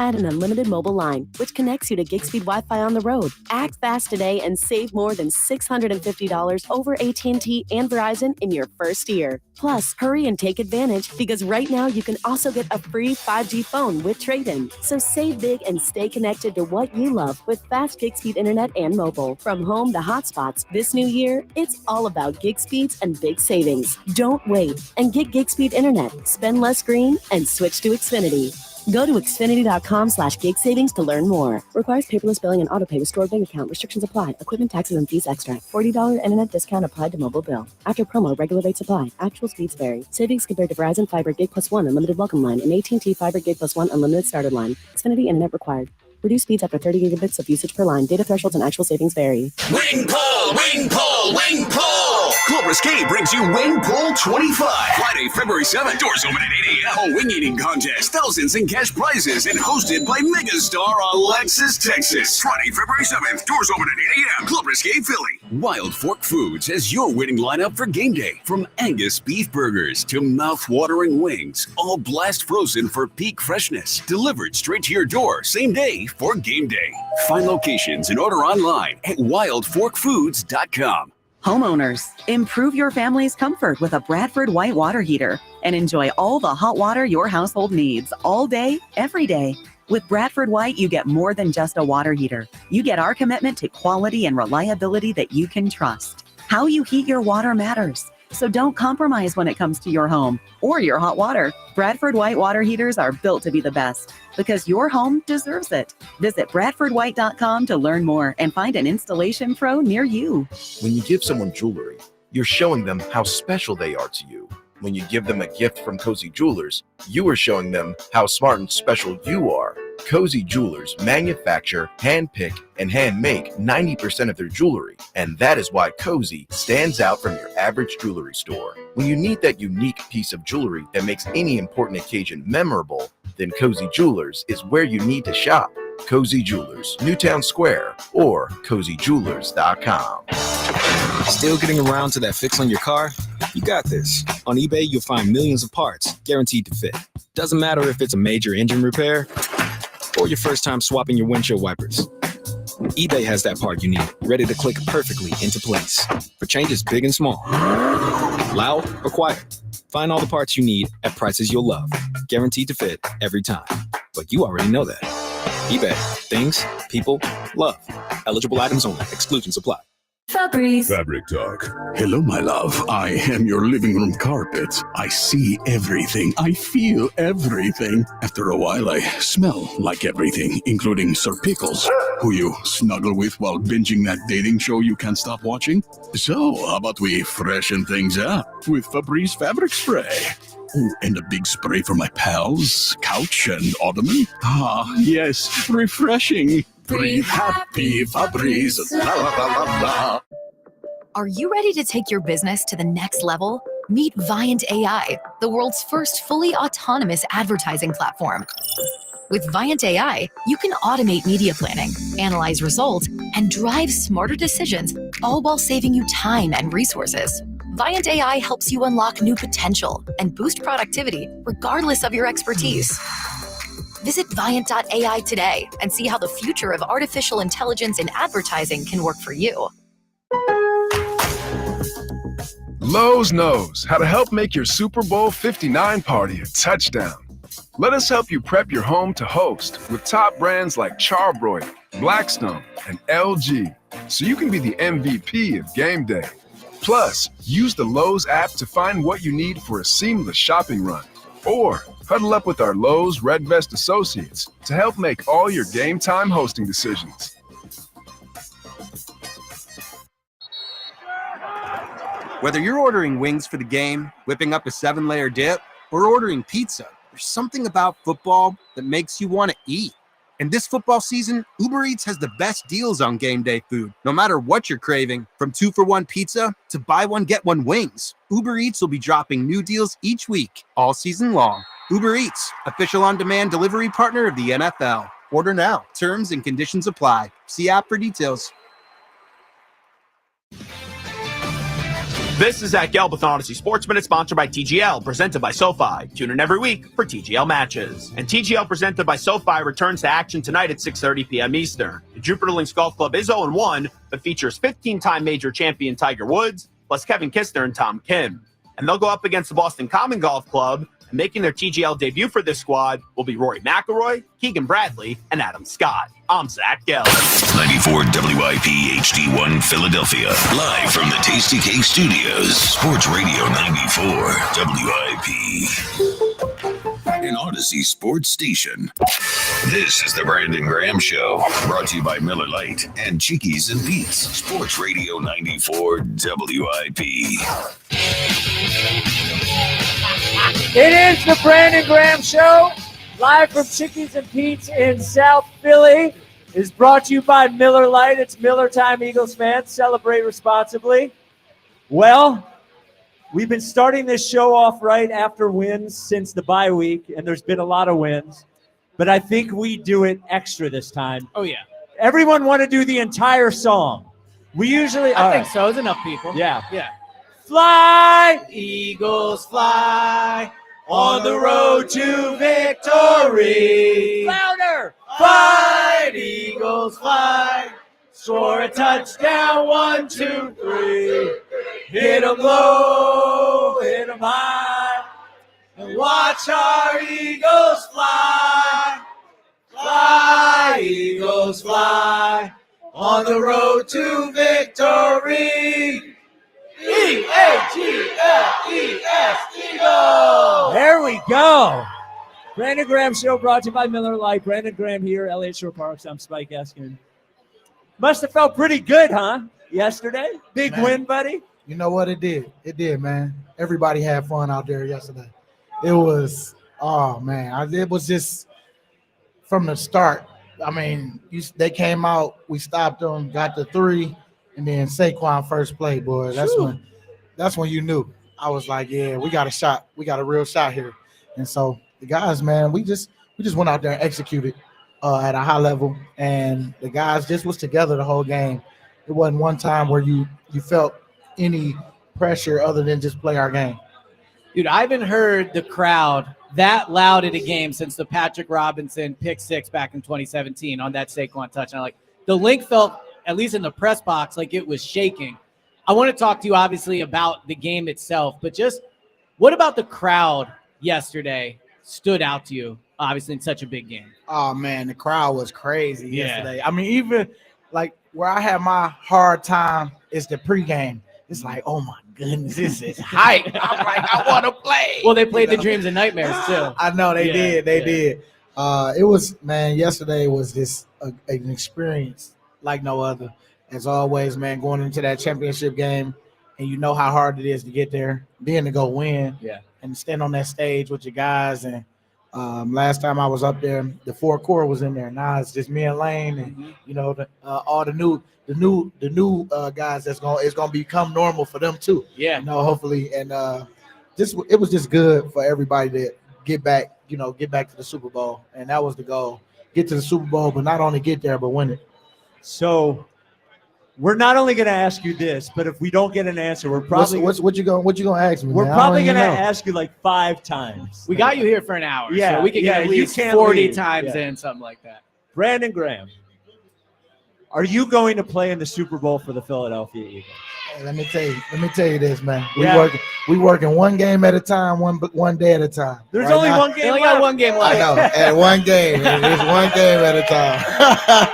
add an unlimited mobile line, which connects you to gig speed Wi-Fi on the road. Act fast today and save more than $650 over AT&T and Verizon in your first year. Plus, hurry and take advantage because right now you can also get a free 5G phone with trade-in. So save big and stay connected to what you love with fast gig speed internet and mobile. From home to hotspots, this new year, it's all about gig speeds and big savings. Don't wait and get gig speed internet. Spend less green and switch to Xfinity. Go to Xfinity.com/gig savings to learn more. Requires paperless billing and autopay with stored bank account. Restrictions apply. Equipment, taxes, and fees extra. $40 internet discount applied to mobile bill. After promo, regular rates apply. Actual speeds vary. Savings compared to Verizon Fiber Gig Plus 1 Unlimited Welcome Line and AT&T Fiber Gig Plus 1 Unlimited Starter Line. Xfinity internet required. Reduced speeds after 30 gigabits of usage per line. Data thresholds and actual savings vary. Wing pull, wing pull, wing pull! Club Risque brings you Wing Pull 25. Friday, February 7th. Doors open at 8 a.m. A wing eating contest. Thousands in cash prizes and hosted by megastar Alexis Texas. Friday, February 7th. Doors open at 8 a.m. Club Risque, Philly. Wild Fork Foods has your winning lineup for game day. From Angus beef burgers to mouth-watering wings. All blast frozen for peak freshness. Delivered straight to your door same day for game day. Find locations and order online at wildforkfoods.com. Homeowners, improve your family's comfort with a Bradford White water heater and enjoy all the hot water your household needs all day, every day. With Bradford White, you get more than just a water heater. You get our commitment to quality and reliability that you can trust. How you heat your water matters. So don't compromise when it comes to your home or your hot water. Bradford White water heaters are built to be the best because your home deserves it. Visit BradfordWhite.com to learn more and find an installation pro near you. When you give someone jewelry, you're showing them how special they are to you. When you give them a gift from Cozy Jewelers, you are showing them how smart and special you are. Cozy Jewelers manufacture, handpick, and handmake 90% of their jewelry, and that is why Cozy stands out from your average jewelry store. When you need that unique piece of jewelry that makes any important occasion memorable, then Cozy Jewelers is where you need to shop. Cozy Jewelers, Newtown Square, or CozyJewelers.com. Still getting around to that fix on your car? You got this. On eBay, you'll find millions of parts guaranteed to fit. Doesn't matter if it's a major engine repair or your first time swapping your windshield wipers. eBay has that part you need, ready to click perfectly into place for changes big and small, loud or quiet. Find all the parts you need at prices you'll love, guaranteed to fit every time. But you already know that. eBay, things, people, love. Eligible items only. Exclusions apply. Fabric Talk. Hello, my love. I am your living room carpet. I see everything. I feel everything. After a while, I smell like everything, including Sir Pickles, who you snuggle with while binging that dating show you can't stop watching. So, how about we freshen things up with Febreze fabric spray? Ooh, and a big spray for my pals, couch and ottoman. Ah, yes, refreshing. Breathe happy, Febreze. La la la la la. Are you ready to take your business to the next level? Meet Viant AI, the world's first fully autonomous advertising platform. With Viant AI, you can automate media planning, analyze results, and drive smarter decisions, all while saving you time and resources. Viant AI helps you unlock new potential and boost productivity regardless of your expertise. Visit Viant.ai today and see how the future of artificial intelligence in advertising can work for you. Lowe's knows how to help make your Super Bowl 59 party a touchdown. Let us help you prep your home to host with top brands like Charbroil, Blackstone, and LG, so you can be the MVP of game day. Plus, use the Lowe's app to find what you need for a seamless shopping run. Or huddle up with our Lowe's Red Vest associates to help make all your game time hosting decisions. Whether you're ordering wings for the game, whipping up a 7-layer dip, or ordering pizza, there's something about football that makes you want to eat. And this football season, Uber Eats has the best deals on game day food. No matter what you're craving, from 2-for-1 pizza to buy one, get one wings, Uber Eats will be dropping new deals each week, all season long. Uber Eats, official on-demand delivery partner of the NFL. Order now. Terms and conditions apply. See app for details. This is Zach Gelb with Odyssey Sports Minute, sponsored by TGL, presented by SoFi. Tune in every week for TGL matches. And TGL, presented by SoFi, returns to action tonight at 6:30 p.m. Eastern. The Jupiter Links Golf Club is 0-1, but features 15-time major champion Tiger Woods, plus Kevin Kistner and Tom Kim. And they'll go up against the Boston Common Golf Club, and making their TGL debut for this squad will be Rory McIlroy, Keegan Bradley, and Adam Scott. I'm Zach Gelb. 94 WIP HD1 Philadelphia. Live from the Tasty Cake Studios. Sports Radio 94 WIP. An Odyssey Sports Station. This is the Brandon Graham Show. Brought to you by Miller Lite and Chickies and Pete's. Sports Radio 94 WIP. It is the Brandon Graham Show, live from Chickies and Pete's in South Philly. Is brought to you by Miller Lite. It's Miller time, Eagles fans. Celebrate responsibly. Well, we've been starting this show off right after wins since the bye week, and there's been a lot of wins. But I think we do it extra this time. Oh, yeah. Everyone want to do the entire song. We usually... I think so. There's enough people. Yeah. Yeah. Fly, Eagles, fly on the road to victory. Louder! Fight, Eagles, fly. Score a touchdown, 1, 2, 3. Hit 'em low, hit 'em high. And watch our Eagles fly. Fly, Eagles, fly on the road to victory. E-A-G-L-E-S, Eagles! There we go. Brandon Graham Show brought to you by Miller Lite. Brandon Graham here, Eliot Shorr-Parks. I'm Spike Eskin. Must have felt pretty good, huh? Yesterday? Big win, buddy? You know what? It did. It did, man. Everybody had fun out there yesterday. It was, oh, man. It was just from the start. I mean, they came out. We stopped them, got the 3. And then Saquon first play, boy. That's when you knew. I was like, yeah, we got a shot. We got a real shot here. And so the guys, man, we just went out there and executed at a high level. And the guys just was together the whole game. It wasn't one time where you felt any pressure other than just play our game. Dude, I haven't heard the crowd that loud at a game since the Patrick Robinson pick 6 back in 2017 on that Saquon touchdown. Like, the Link felt, at least in the press box, like it was shaking. I want to talk to you, obviously, about the game itself, but just what about the crowd yesterday stood out to you, obviously, in such a big game? Oh, man, the crowd was crazy yesterday. I mean, even, like, where I had my hard time is the pregame. It's like, oh, my goodness, this is hype. I'm like, I want to play. Well, they played the Dreams and Nightmares, too. I know, they did. They did. It was, man, yesterday was just an experience like no other. As always, man, going into that championship game, and you know how hard it is to get there, then to go win, and stand on that stage with your guys. And last time I was up there, the 4 core was in there. Now it's just me and Lane, and you know, all the new guys it's gonna become normal for them too. Yeah, you know, hopefully, and it was just good for everybody to get back to the Super Bowl, and that was the goal: get to the Super Bowl, but not only get there, but win it. So we're not only going to ask you this, but if we don't get an answer, we're probably what you gonna ask me? We're man? probably going to ask you like 5 times. We got you here for an hour, yeah, so we can get at least 40 times in, something like that. Brandon Graham, are you going to play in the Super Bowl for the Philadelphia Eagles? Hey, let me tell you this, man. We working one game at a time, one day at a time. There's only one game. They only got one game left. I know, and one game. It's one game at a time.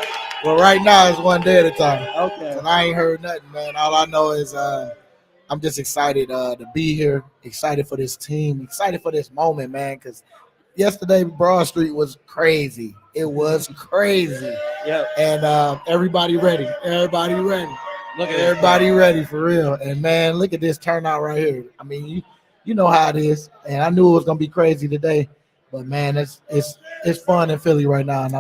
Well, right now it's one day at a time. Okay. And I ain't heard nothing, man. All I know is I'm just excited to be here, excited for this team, excited for this moment, man, because yesterday Broad Street was crazy. It was crazy. Yeah. And everybody ready. Everybody ready. Look at everybody ready for real. And, man, look at this turnout right here. I mean, you know how it is. And I knew it was going to be crazy today. But, man, it's fun in Philly right now, and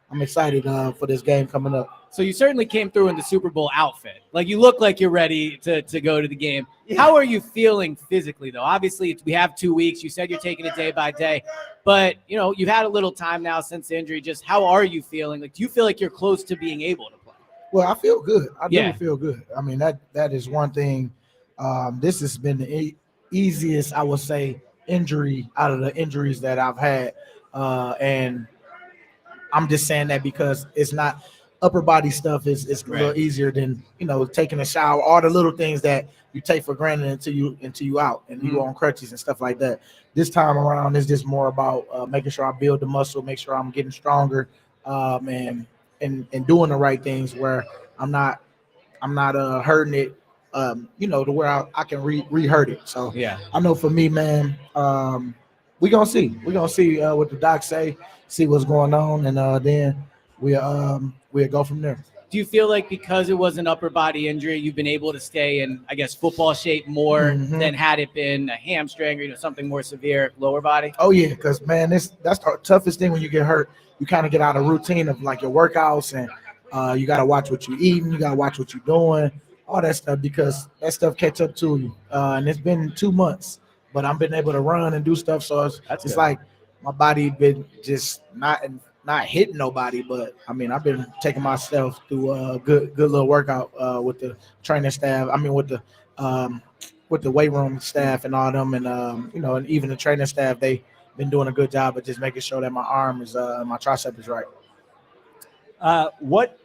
I'm excited for this game coming up. So you certainly came through in the Super Bowl outfit. Like, you look like you're ready to go to the game. Yeah. How are you feeling physically, though? Obviously, we have 2 weeks. You said you're taking it day by day. But, you know, you've had a little time now since the injury. Just how are you feeling? Like, do you feel like you're close to being able to play? Well, I feel good. I do feel good. I mean, that is one thing This has been the easiest, I would say, injury out of the injuries that I've had, and I'm just saying that because it's not upper body stuff is a little easier than taking a shower, all the little things that you take for granted until you out and you go on crutches and stuff like that. This time around is just more about making sure I build the muscle, make sure I'm getting stronger, and doing the right things where I'm not hurting it, to where I can re-hurt it. So Yeah. I know for me, man, we're gonna see what the docs say, see what's going on, and then we'll go from there. Do you feel like because it was an upper body injury, you've been able to stay in, I guess, football shape more than had it been a hamstring or something more severe, lower body? Oh yeah, because man, that's the toughest thing when you get hurt. You kind of get out of routine of like your workouts, and you got to watch what you're eating, you got to watch what you're doing, all that stuff, because that stuff catch up to you. And it's been 2 months, but I've been able to run and do stuff. So it's like my body been just not hitting nobody, but I mean I've been taking myself through a good little workout with the training staff. I mean with the weight room staff and all them, and and even the training staff, they been doing a good job of just making sure that my arm is my tricep is right. What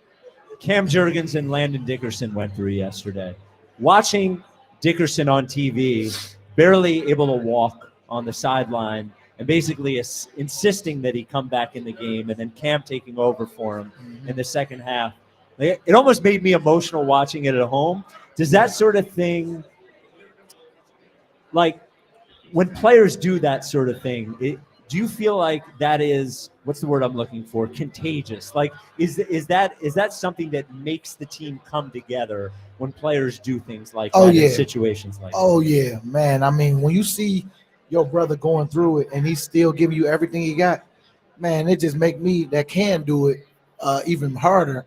Cam Jurgens and Landon Dickerson went through yesterday. Watching Dickerson on TV, barely able to walk on the sideline, and basically insisting that he come back in the game, and then Cam taking over for him in the second half. It almost made me emotional watching it at home. Does that sort of thing, like when players do that sort of thing, do you feel like that is, what's the word I'm looking for, contagious? Like, is that something that makes the team come together when players do things like that in situations like that? Oh yeah, man. I mean, when you see your brother going through it and he's still giving you everything he got, man, it just make me that can do it even harder.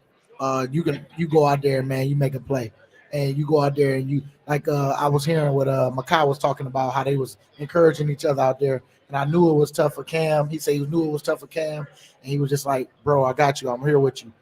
You go out there, man, you make a play, and you go out there and you like I was hearing what Makai was talking about, how they was encouraging each other out there. And I knew it was tough for Cam. He said he knew it was tough for Cam. And he was just like, bro, I got you. I'm here with you.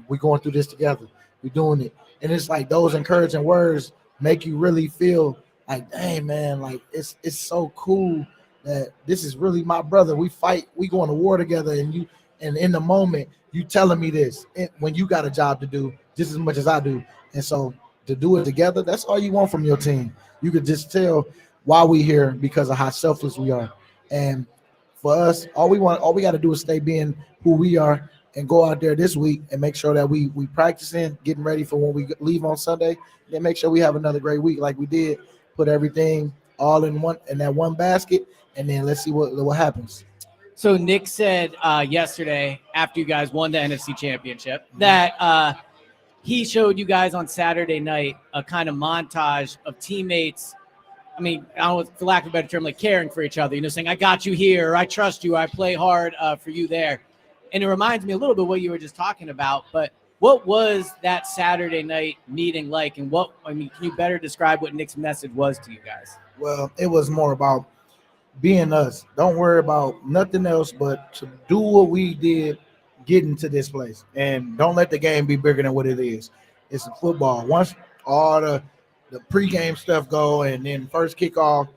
We're going through this together. We're doing it. And it's like those encouraging words make you really feel like, dang, man, like it's so cool that this is really my brother. We fight. We going to war together. And in the moment, you telling me this when you got a job to do just as much as I do. And so to do it together, that's all you want from your team. You could just tell why we here because of how selfless we are. And for us, all we got to do is stay being who we are and go out there this week and make sure that we practicing, getting ready for when we leave on Sunday. Then make sure we have another great week like we did. Put everything all in that one basket, and then let's see what happens. So Nick said yesterday after you guys won the NFC Championship that he showed you guys on Saturday night a kind of montage of teammates. I mean, I don't know, for lack of a better term, like caring for each other, saying, I got you here, I trust you, I play hard for you there. And it reminds me a little bit of what you were just talking about, but what was that Saturday night meeting like? And can you better describe what Nick's message was to you guys? Well, it was more about being us. Don't worry about nothing else but to do what we did getting to this place. And don't let the game be bigger than what it is. It's a football. Once all the pregame stuff go, and then first kickoff,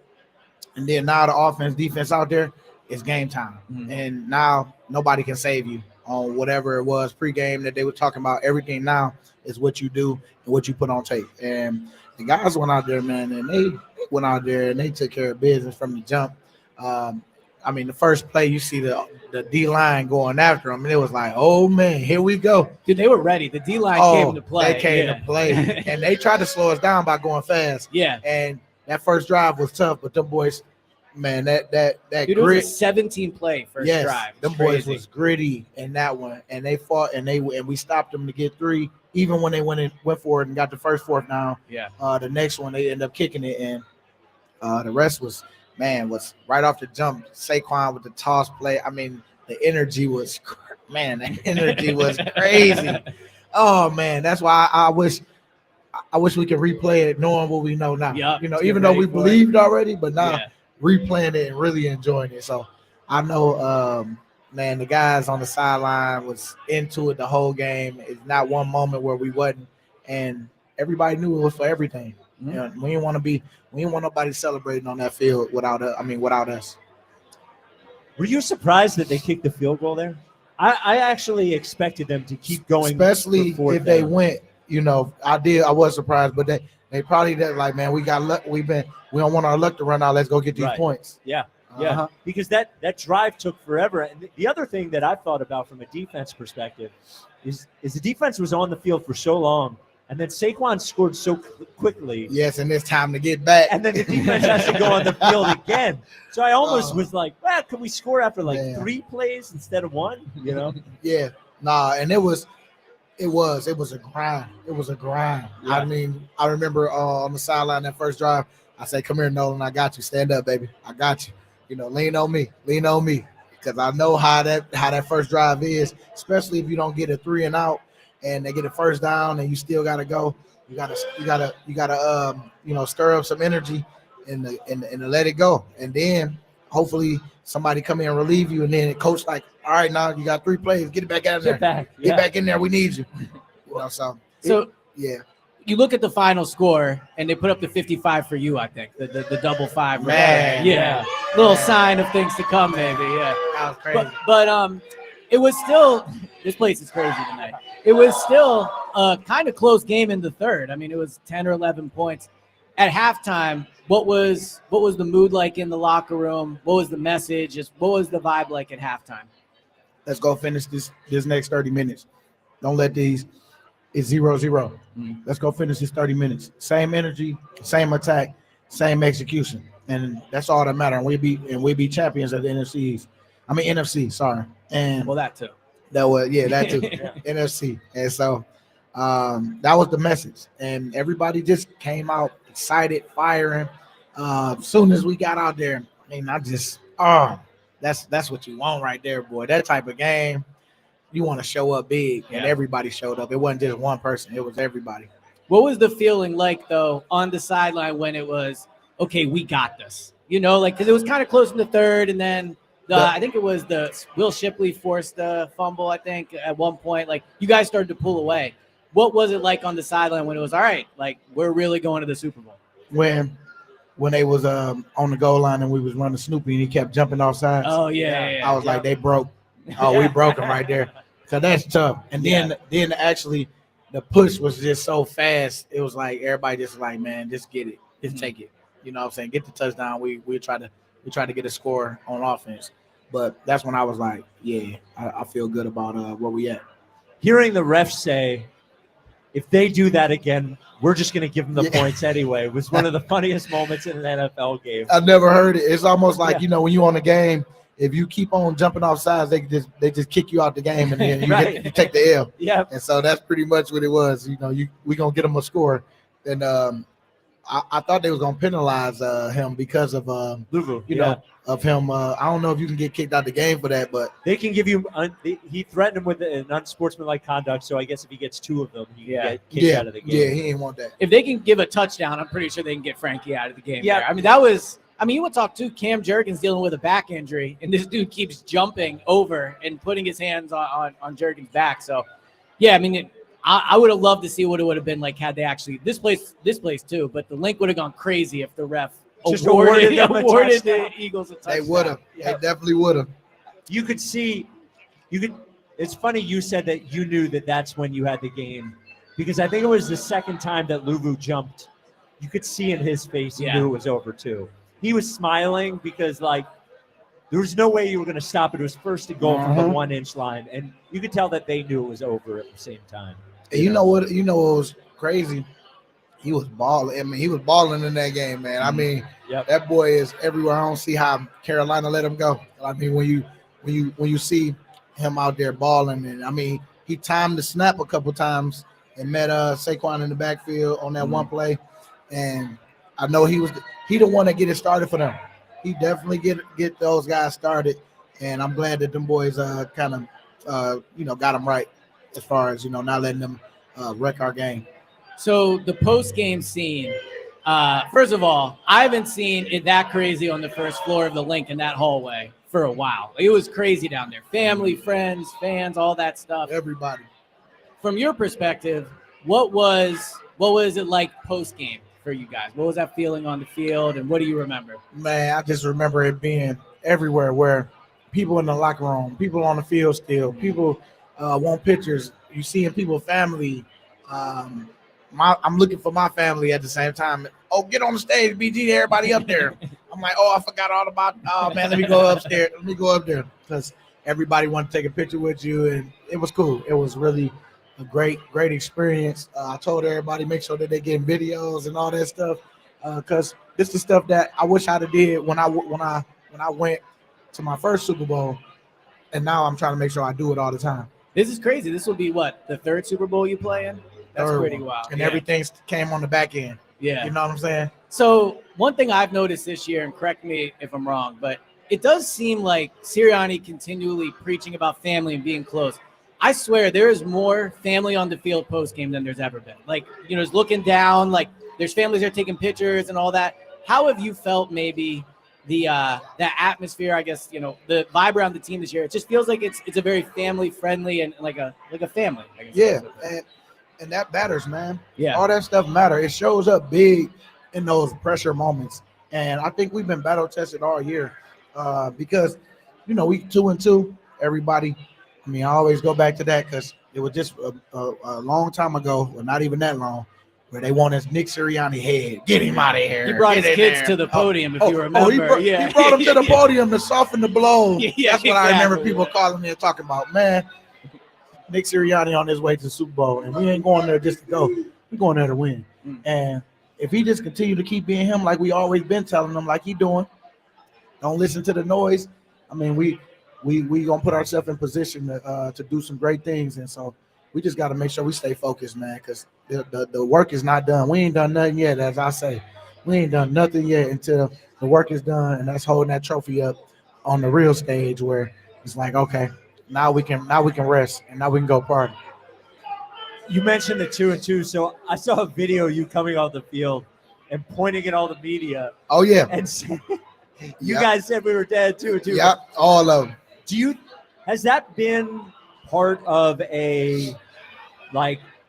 and then now the offense, defense out there, it's game time. And now nobody can save you on whatever it was pregame that they were talking about. Everything now is what you do and what you put on tape. And the guys went out there, man, and they went out there and they took care of business from the jump. I mean, the first play, you see the D-line going after them, and it was like, oh, man, here we go. Dude, they were ready. The D-line came to play. They came to play, and they tried to slow us down by going fast. Yeah. And that first drive was tough, but them boys, man, that Dude, grit. it was a 17-play first drive. Them boys was gritty in that one, and they fought, and we stopped them to get 3, even when they went for it and got the first fourth down. Yeah. The next one, they ended up kicking it, and the rest was right off the jump. Saquon with the toss play. I mean, the energy was, crazy. Oh man, that's why I wish we could replay it, knowing what we know now. Yep, even though we believed already, but now replaying it and really enjoying it. So I know, man, the guys on the sideline was into it the whole game. It's not one moment where we wasn't, and everybody knew it was for everything. You know, we didn't want nobody celebrating on that field without us. Were you surprised that they kicked the field goal there? I actually expected them to keep going, especially for if they down. went. I was surprised, but they probably did like, man, we got luck. We don't want our luck to run out. Let's go get these points. Yeah. Uh-huh. Because that drive took forever. And the other thing that I thought about from a defense perspective is the defense was on the field for so long, and then Saquon scored so quickly. Yes, and it's time to get back. And then the defense has to go on the field again. So I almost was like, well, could we score after like 3 plays instead of 1? You know? Yeah. Nah, and it was a grind. It was a grind. Yeah. I mean, I remember on the sideline that first drive, I said, "Come here, Nolan. I got you. Stand up, baby. I got you. Lean on me. Because I know how that first drive is, especially if you don't get a 3 and out and they get a first down and you still gotta go. You gotta stir up some energy and let it go. And then hopefully somebody come in and relieve you, and then the coach like, all right, now you got 3 plays, get it back out of there. Get back in there. We need you. You look at the final score, and they put up the 55 for you, I think. The double 5. Man. Yeah. Little sign of things to come, maybe. Yeah. That was crazy. But it was still – this place is crazy tonight. It was still a kind of close game in the third. I mean, it was 10 or 11 points. At halftime, what was the mood like in the locker room? What was the message? What was the vibe like at halftime? Let's go finish this next 30 minutes. Don't let these – it's 0-0. Let's go finish this 30 minutes. Same energy, same attack, same execution, and that's all that matters. And we be champions of the NFC. Sorry, and that too. That too. NFC, and so that was the message, and everybody just came out excited, firing. As soon as we got out there, I mean, that's what you want right there, boy. That type of game. You want to show up big, and everybody showed up. It wasn't just one person. It was everybody. What was the feeling like, though, on the sideline when it was, okay, we got this? Because it was kind of close in the third, and then I think it was Will Shipley forced the fumble, I think, at one point. Like, you guys started to pull away. What was it like on the sideline when it was, all right, like, we're really going to the Super Bowl? When they was on the goal line and we was running Snoopy and he kept jumping off sides. Oh, yeah. I was like, they broke. Oh, we broke them right there. So that's tough. And then actually the push was just so fast. It was like everybody just like, man, just get it. Just take it. You know what I'm saying? Get the touchdown. We try to get a score on offense. But that's when I was like, yeah, I feel good about where we at. Hearing the refs say, if they do that again, we're just going to give them the points anyway. It was one of the funniest moments in an NFL game. I've never heard it. It's almost like, when you're on a game, if you keep on jumping off sides, they just kick you out the game, and then you take the L. Yeah. And so that's pretty much what it was. We gonna get him a score, and I thought they was gonna penalize him because of Luvu, of him. I don't know if you can get kicked out the game for that, but they can give you. He threatened him with an unsportsmanlike conduct, so I guess if he gets 2 of them, he can get kicked out of the game. Yeah, he ain't want that. If they can give a touchdown, I'm pretty sure they can get Frankie out of the game. Yeah, there. I mean, that was. I mean, you would talk to Cam Jurgens dealing with a back injury, and this dude keeps jumping over and putting his hands on Jurgens' back. So, yeah, I mean, I would have loved to see what it would have been like had they actually this place too. But the link would have gone crazy if the ref just awarded the the Eagles a touchdown. They would have. They definitely would have. You could see. It's funny you said that you knew that that's when you had the game, because I think it was the second time that Luvu jumped. You could see in his face he knew it was over too. He was smiling because, like, there was no way you were going to stop it. It was first to goal from the 1-inch line, and you could tell that they knew it was over at the same time. And you know what was crazy? He was balling. I mean, he was balling in that game, man. I mean, that boy is everywhere. I don't see how Carolina let him go. I mean, when you see him out there balling, and I mean, he timed the snap a couple times and met Saquon in the backfield on that one play, and I know he the one that get it started for them. He definitely get those guys started, and I'm glad that them boys kind of got them right as far as not letting them wreck our game. So the post-game scene, first of all, I haven't seen it that crazy on the first floor of the Link in that hallway for a while. It was crazy down there. Family, friends, fans, all that stuff. Everybody. From your perspective, what was it like post-game for you guys? What was that feeling on the field, and what do you remember? Man, I just remember it being everywhere where people in the locker room, people on the field still, people want pictures. You seeing people, family. I'm looking for my family at the same time. Oh, get on the stage, BG, everybody up there. I'm like, oh, I forgot all about, oh, man, let me go upstairs. Let me go up there because everybody wanted to take a picture with you, and it was cool. It was really a great experience. I told everybody make sure that they get videos and all that stuff because this is stuff that I wish I'd have did when I went to my first Super Bowl, and now I'm trying to make sure I do it all the time. This is crazy. This will be what, the third Super Bowl you play in? That's pretty wild. And everything came on the back end. Yeah. You know what I'm saying? So one thing I've noticed this year, and correct me if I'm wrong, but it does seem like Sirianni continually preaching about family and being close. I swear there is more family on the field post-game than there's ever been. Like, you know, it's looking down, like there's families there taking pictures and all that. How have you felt maybe the atmosphere, I guess, you know, the vibe around the team this year? It just feels like it's a very family-friendly and like a family, I guess. Yeah, and that matters, man. Yeah. All that stuff matters. It shows up big in those pressure moments. And I think we've been battle tested all year because, you know, we 2-2. Everybody, I mean, I always go back to that because it was just a long time ago, or not even that long, where they want his Nick Sirianni head. Get him out of here. He brought his kids to the podium, if you remember. He brought them to the podium to soften the blow. Yeah, that's what I remember people calling me and talking about. Man, Nick Sirianni on his way to the Super Bowl, and we ain't going there just to go. We're going there to win. And if he just continue to keep being him like we always been telling him, like he doing, don't listen to the noise. I mean, we gonna put ourselves in position to do some great things, and so we just got to make sure we stay focused, man, because the work is not done. We ain't done nothing yet, as I say. We ain't done nothing yet until the work is done, and that's holding that trophy up on the real stage where it's like, okay, now we can rest, and now we can go party. You mentioned the 2-2, so I saw a video of you coming off the field and pointing at all the media. Oh yeah, and you guys said we were dead 2-2. Yep, all of them. Has that been part of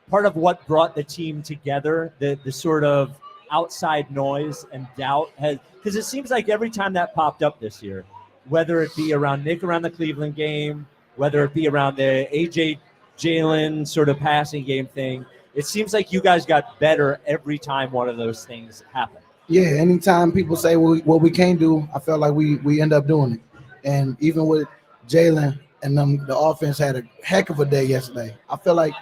what brought the team together? The sort of outside noise and doubt because it seems like every time that popped up this year, whether it be around Nick around the Cleveland game, whether it be around the AJ Jalen sort of passing game thing, it seems like you guys got better every time one of those things happened. Yeah, anytime people say what we can't do, I felt like we end up doing it. And even with Jalen and them, the offense had a heck of a day yesterday. I feel like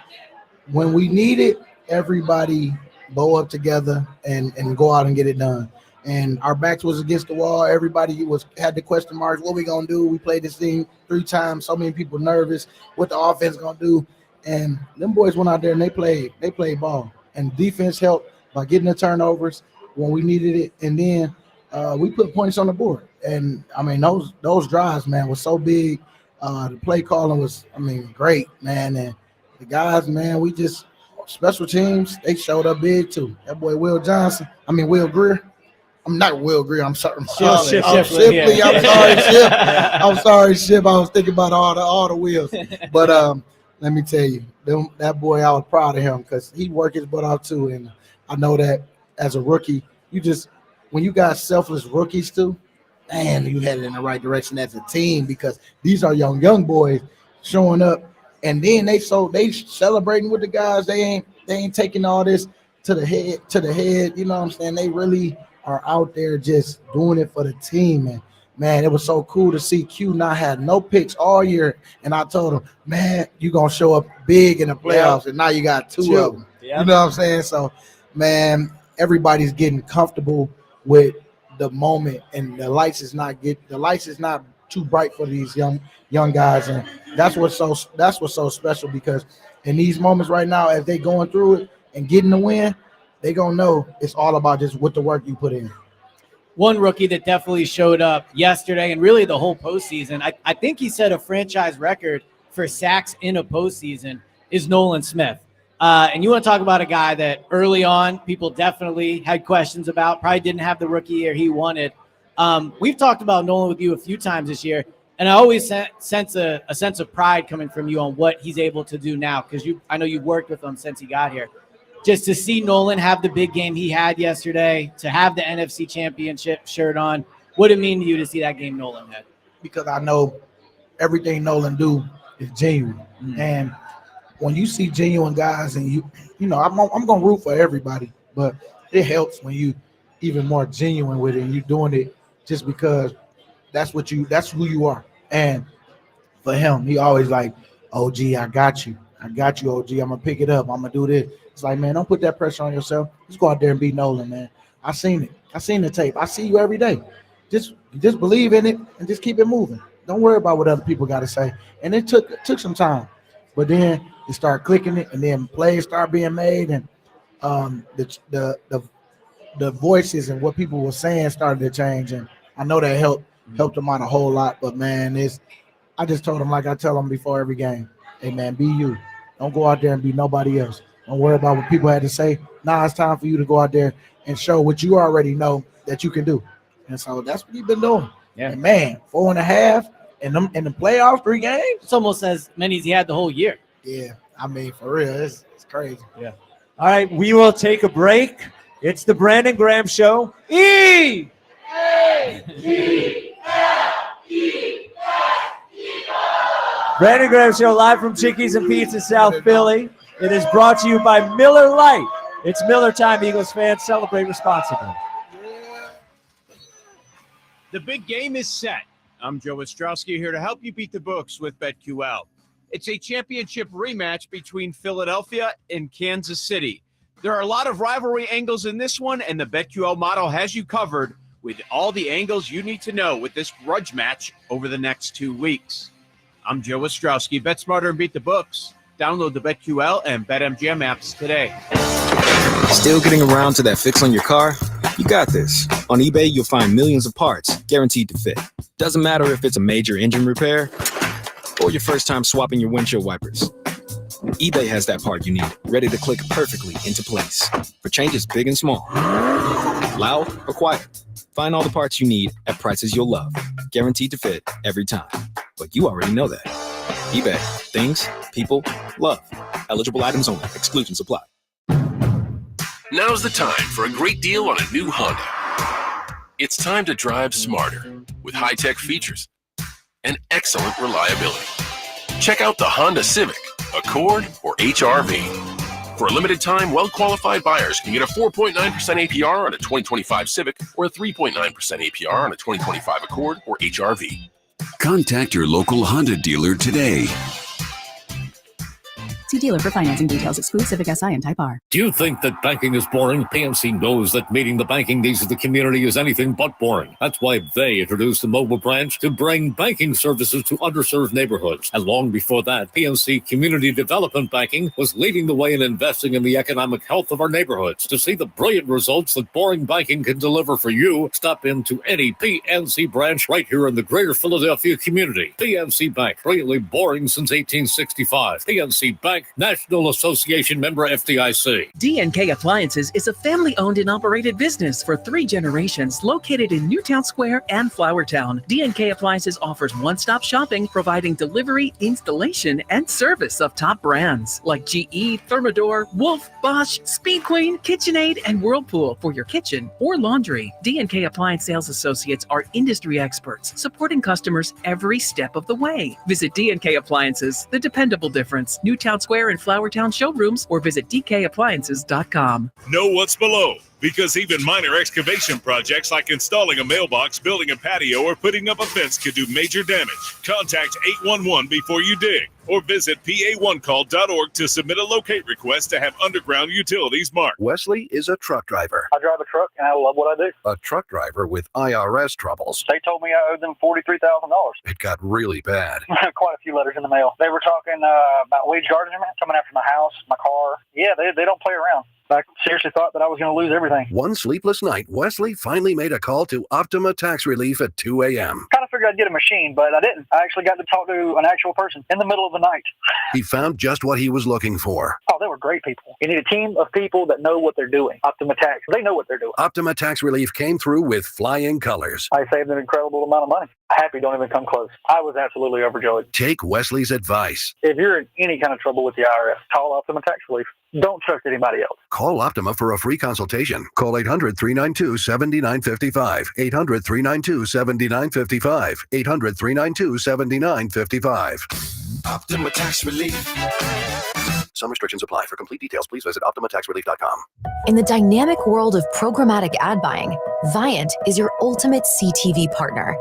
when we need it, everybody bow up together and go out and get it done. And our backs was against the wall. Everybody had the question marks. What we gonna do? We played this thing 3 times. So many people nervous. What the offense gonna do? And them boys went out there and they played ball. And defense helped by getting the turnovers when we needed it. And then we put points on the board. And I mean those drives, man, was so big. The play calling was, I mean, great, man. And the guys, man, we just special teams. They showed up big too. That boy Will Greer. I'm not Will Greer. I'm sorry. Shipley. I'm sorry, Ship. I'm sorry, Ship. I was thinking about all the wheels. But let me tell you, that boy, I was proud of him because he worked his butt off too. And I know that as a rookie, when you got selfless rookies too, man, you headed in the right direction as a team because these are young boys showing up, and then they celebrating with the guys. They ain't taking all this to the head. You know what I'm saying? They really are out there just doing it for the team. And man, it was so cool to see Q not had no picks all year. And I told him, man, you gonna show up big in the playoffs, and now you got two of them. You know what I'm saying? So, man, everybody's getting comfortable with the moment, and the lights is not too bright for these young guys, and that's what's so special because in these moments right now, as they going through it and getting the win, they gonna know it's all about just what the work you put in. One rookie that definitely showed up yesterday and really the whole postseason, I think he set a franchise record for sacks in a postseason, is Nolan Smith. And you want to talk about a guy that early on people definitely had questions about, probably didn't have the rookie year he wanted. We've talked about Nolan with you a few times this year, and I always sense a sense of pride coming from you on what he's able to do now because I know you've worked with him since he got here. just to see Nolan have the big game he had yesterday, to have the NFC Championship shirt on, what did it mean to you to see that game Nolan had? Because I know everything Nolan do is genuine. And when you see genuine guys and you know, I'm going to root for everybody, but it helps when you even more genuine with it and you're doing it just because that's who you are. And for him, he always like, OG, I got you, OG. I'm gonna pick it up. I'm gonna do this. It's like, man, don't put that pressure on yourself. Just go out there and be Nolan, man. I seen it. I seen the tape. I see you every day. Just believe in it and just keep it moving. Don't worry about what other people got to say. And it took some time, but then it started clicking it, and then plays start being made, and the voices and what people were saying started to change. And I know that helped them out a whole lot. But man, I just told them, like I tell them before every game, hey man, be you. Don't go out there and be nobody else. Don't worry about what people had to say. Now it's time for you to go out there and show what you already know that you can do. And so that's what he's been doing. Yeah. And man, 4.5 in the playoffs, 3 games. It's almost as many as he had the whole year. Yeah, I mean, for real, it's crazy. Yeah. All right, we will take a break. It's the Brandon Graham Show. Brandon Graham Show live from Chickie's and Pete's in South Philly. It is brought to you by Miller Lite. It's Miller time, Eagles fans. Celebrate responsibly. The big game is set. I'm Joe Ostrowski here to help you beat the books with BetQL. It's a championship rematch between Philadelphia and Kansas City. There are a lot of rivalry angles in this one, and the BetQL model has you covered with all the angles you need to know with this grudge match over the next 2 weeks. I'm Joe Ostrowski. Bet smarter and beat the books. Download the BetQL and BetMGM apps today. Still getting around to that fix on your car? You got this. On eBay, you'll find millions of parts guaranteed to fit. Doesn't matter if it's a major engine repair or your first time swapping your windshield wipers. eBay has that part you need, ready to click perfectly into place for changes big and small. Loud or quiet. Find all the parts you need at prices you'll love. Guaranteed to fit every time. But you already know that. eBay. Things, people, love. Eligible items only. Exclusions apply. Now's the time for a great deal on a new Honda. It's time to drive smarter with high-tech features and excellent reliability. Check out the Honda Civic, Accord, or HR-V. For a limited time, well-qualified buyers can get a 4.9% APR on a 2025 Civic or a 3.9% APR on a 2025 Accord or HR-V. Contact your local Honda dealer today. See dealer for financing details. Exclude Civic Si and Type R. Do you think that banking is boring? PNC knows that meeting the banking needs of the community is anything but boring. That's why they introduced the mobile branch to bring banking services to underserved neighborhoods. And long before that, PNC Community Development Banking was leading the way in investing in the economic health of our neighborhoods. To see the brilliant results that boring banking can deliver for you, stop into any PNC branch right here in the greater Philadelphia community. PNC Bank, brilliantly boring since 1865. PNC Bank, National Association member FDIC. D&K Appliances is a family-owned and operated business for 3 generations located in Newtown Square and Flourtown. D&K Appliances offers one-stop shopping, providing delivery, installation, and service of top brands like GE, Thermador, Wolf, Bosch, Speed Queen, KitchenAid, and Whirlpool for your kitchen or laundry. D&K Appliance sales associates are industry experts, supporting customers every step of the way. Visit D&K Appliances, the dependable difference. Newtown Square and Flourtown showrooms, or visit dkappliances.com. Know what's below, because even minor excavation projects like installing a mailbox, building a patio, or putting up a fence can do major damage. Contact 811 before you dig, or visit pa1call.org to submit a locate request to have underground utilities marked. Wesley is a truck driver. I drive a truck and I love what I do. A truck driver with IRS troubles. They told me I owed them $43,000. It got really bad. Quite a few letters in the mail. They were talking about wage garnishment, coming after my house, my car. Yeah, they don't play around. I seriously thought that I was going to lose everything. One sleepless night, Wesley finally made a call to Optima Tax Relief at 2 a.m. Kind of figured I'd get a machine, but I didn't. I actually got to talk to an actual person in the middle of the night. He found just what he was looking for. Oh, they were great people. You need a team of people that know what they're doing. Optima Tax, they know what they're doing. Optima Tax Relief came through with flying colors. I saved an incredible amount of money. Happy don't even come close. I was absolutely overjoyed. Take Wesley's advice. If you're in any kind of trouble with the IRS, call Optima Tax Relief. Don't trust anybody else. Call Optima for a free consultation. Call 800-392-7955. 800-392-7955. 800-392-7955. Optima Tax Relief. Some restrictions apply. For complete details, please visit OptimaTaxRelief.com. In the dynamic world of programmatic ad buying, Viant is your ultimate CTV partner.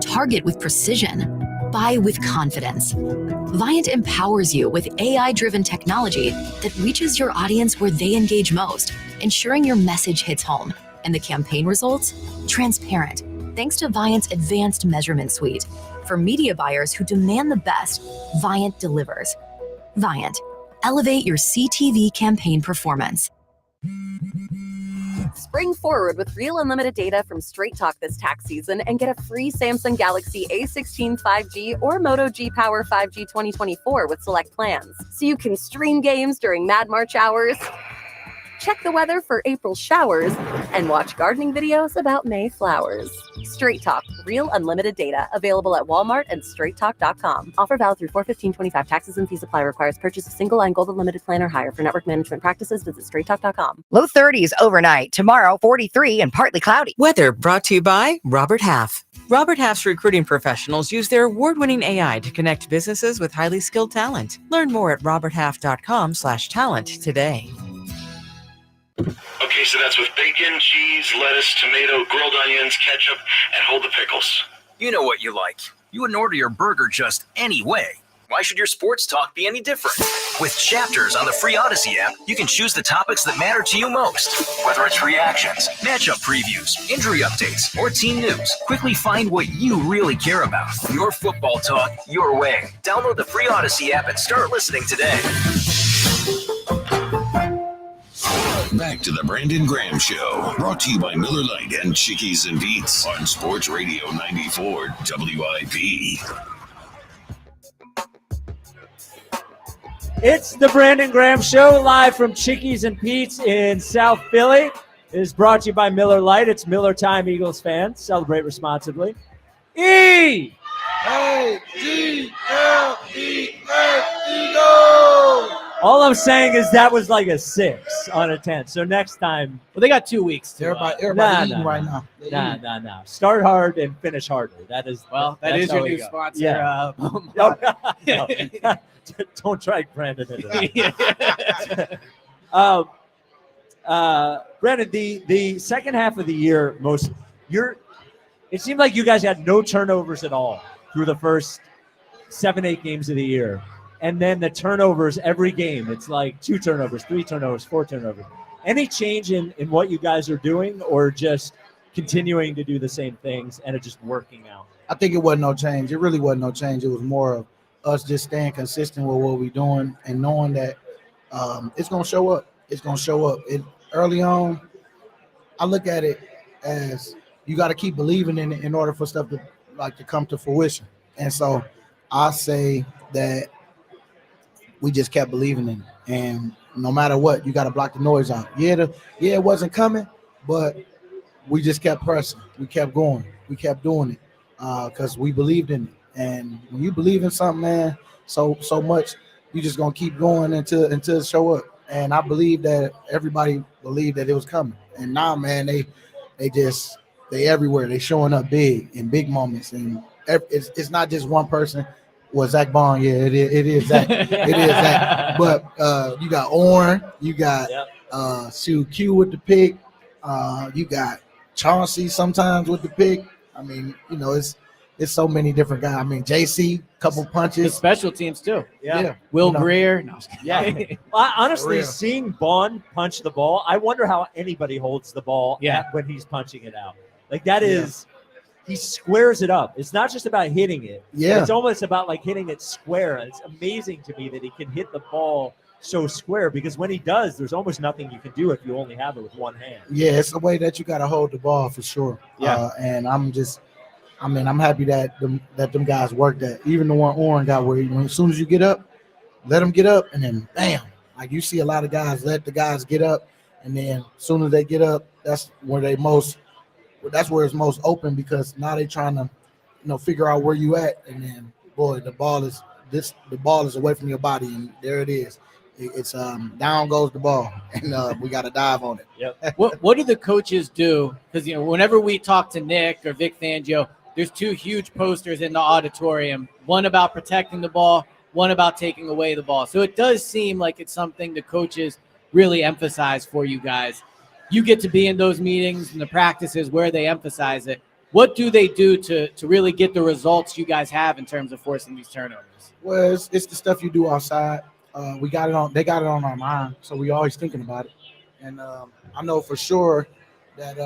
Target with precision. Buy with confidence. Viant empowers you with AI-driven technology that reaches your audience where they engage most, ensuring your message hits home. And the campaign results? Transparent, thanks to Viant's advanced measurement suite. For media buyers who demand the best, Viant delivers. Viant, elevate your CTV campaign performance. Spring forward with real unlimited data from Straight Talk this tax season and get a free Samsung Galaxy A16 5G or Moto G Power 5G 2024 with select plans. So you can stream games during Mad March hours, check the weather for April showers, and watch gardening videos about May flowers. Straight Talk, real unlimited data. Available at Walmart and straighttalk.com. Offer valid through 4/15/25. Taxes and fees apply. Requires purchase of single line gold unlimited plan or higher. For network management practices, visit straighttalk.com. Low 30s overnight. Tomorrow, 43 and partly cloudy. Weather brought to you by Robert Half. Robert Half's recruiting professionals use their award-winning AI to connect businesses with highly skilled talent. Learn more at roberthalf.com/talent today. Okay, so that's with bacon, cheese, lettuce, tomato, grilled onions, ketchup, and hold the pickles. You know what you like. You wouldn't order your burger just any way. Why should your sports talk be any different? With Chapters on the free Odyssey app, you can choose the topics that matter to you most. Whether it's reactions, matchup previews, injury updates, or team news, quickly find what you really care about. Your football talk, your way. Download the free Odyssey app and start listening today. Back to the Brandon Graham Show, brought to you by Miller Lite and Chickies and Beats on Sports Radio 94 WIP. It's the Brandon Graham Show, live from Chickies and Pete's in South Philly. It is brought to you by Miller Lite. It's Miller time, Eagles fans. Celebrate responsibly. E-A-G-L-E-S, Eagles! All I'm saying is that was like a 6 on a 10. So next time. Well, they got 2 weeks to Everybody eating right now. Nah. Start hard and finish harder. That is that is your new sponsor. Yeah. Don't drag Brandon into that. Brandon, the second half of the year, it seemed like you guys had no turnovers at all through the first 7-8 games of the year. And then the turnovers every game. It's like 2 turnovers, 3 turnovers, 4 turnovers. Any change in what you guys are doing, or just continuing to do the same things and it just working out? I think it wasn't no change. It really wasn't no change. It was more of us just staying consistent with what we're doing and knowing that it's going to show up. It's going to show up. Early on, I look at it as you got to keep believing in it in order for stuff to come to fruition. And so I say that we just kept believing in it. And no matter what, you got to block the noise out. Yeah, it wasn't coming, but we just kept pressing. We kept going. We kept doing it because we believed in it. And when you believe in something, man, so much, you just going to keep going until it show up. And I believe that everybody believed that it was coming. And now, man, they everywhere. They showing up big in big moments. And it's not just one person. Well, Zach Bond, yeah, it is Zach. It is Zach. But you got Orrin, you got Q with the pick, you got Chauncey sometimes with the pick. I mean, it's so many different guys. I mean, JC, couple punches. The special teams too. Yeah. Will Greer. No, honestly, seeing Bond punch the ball, I wonder how anybody holds the ball when he's punching it out. Like that is. He squares it up. It's not just about hitting it. Yeah. It's almost about like hitting it square. It's amazing to me that he can hit the ball so square, because when he does, there's almost nothing you can do if you only have it with one hand. Yeah, it's the way that you got to hold the ball for sure. Yeah. And I'm happy that them guys worked that. Even the one Orrin got where as soon as you get up, let them get up, and then bam. Like you see a lot of guys let the guys get up, and then as soon as they get up, that's where it's most open, because now they trying to, figure out where you at, and then boy, the ball is away from your body, and there it is. it's down goes the ball, and we got to dive on it. Yep. What do the coaches do? Because whenever we talk to Nick or Vic Fangio, there's two huge posters in the auditorium. One about protecting the ball, one about taking away the ball. So it does seem like it's something the coaches really emphasize for you guys. You get to be in those meetings and the practices where they emphasize it. What do they do to really get the results you guys have in terms of forcing these turnovers? Well, it's the stuff you do outside. We got it on. They got it on our mind, so we always thinking about it. And I know for sure that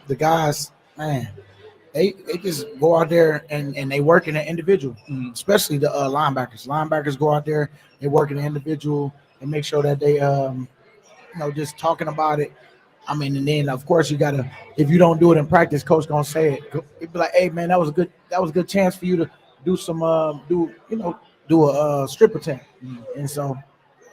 the guys, man, they just go out there and they work in an individual, especially the linebackers. Linebackers go out there, they work in an individual and make sure that they, just talking about it. I mean, and then of course you gotta. If you don't do it in practice, coach gonna say it. It'd be like, "Hey, man, that was a good chance for you to do some, do a strip attempt." And so,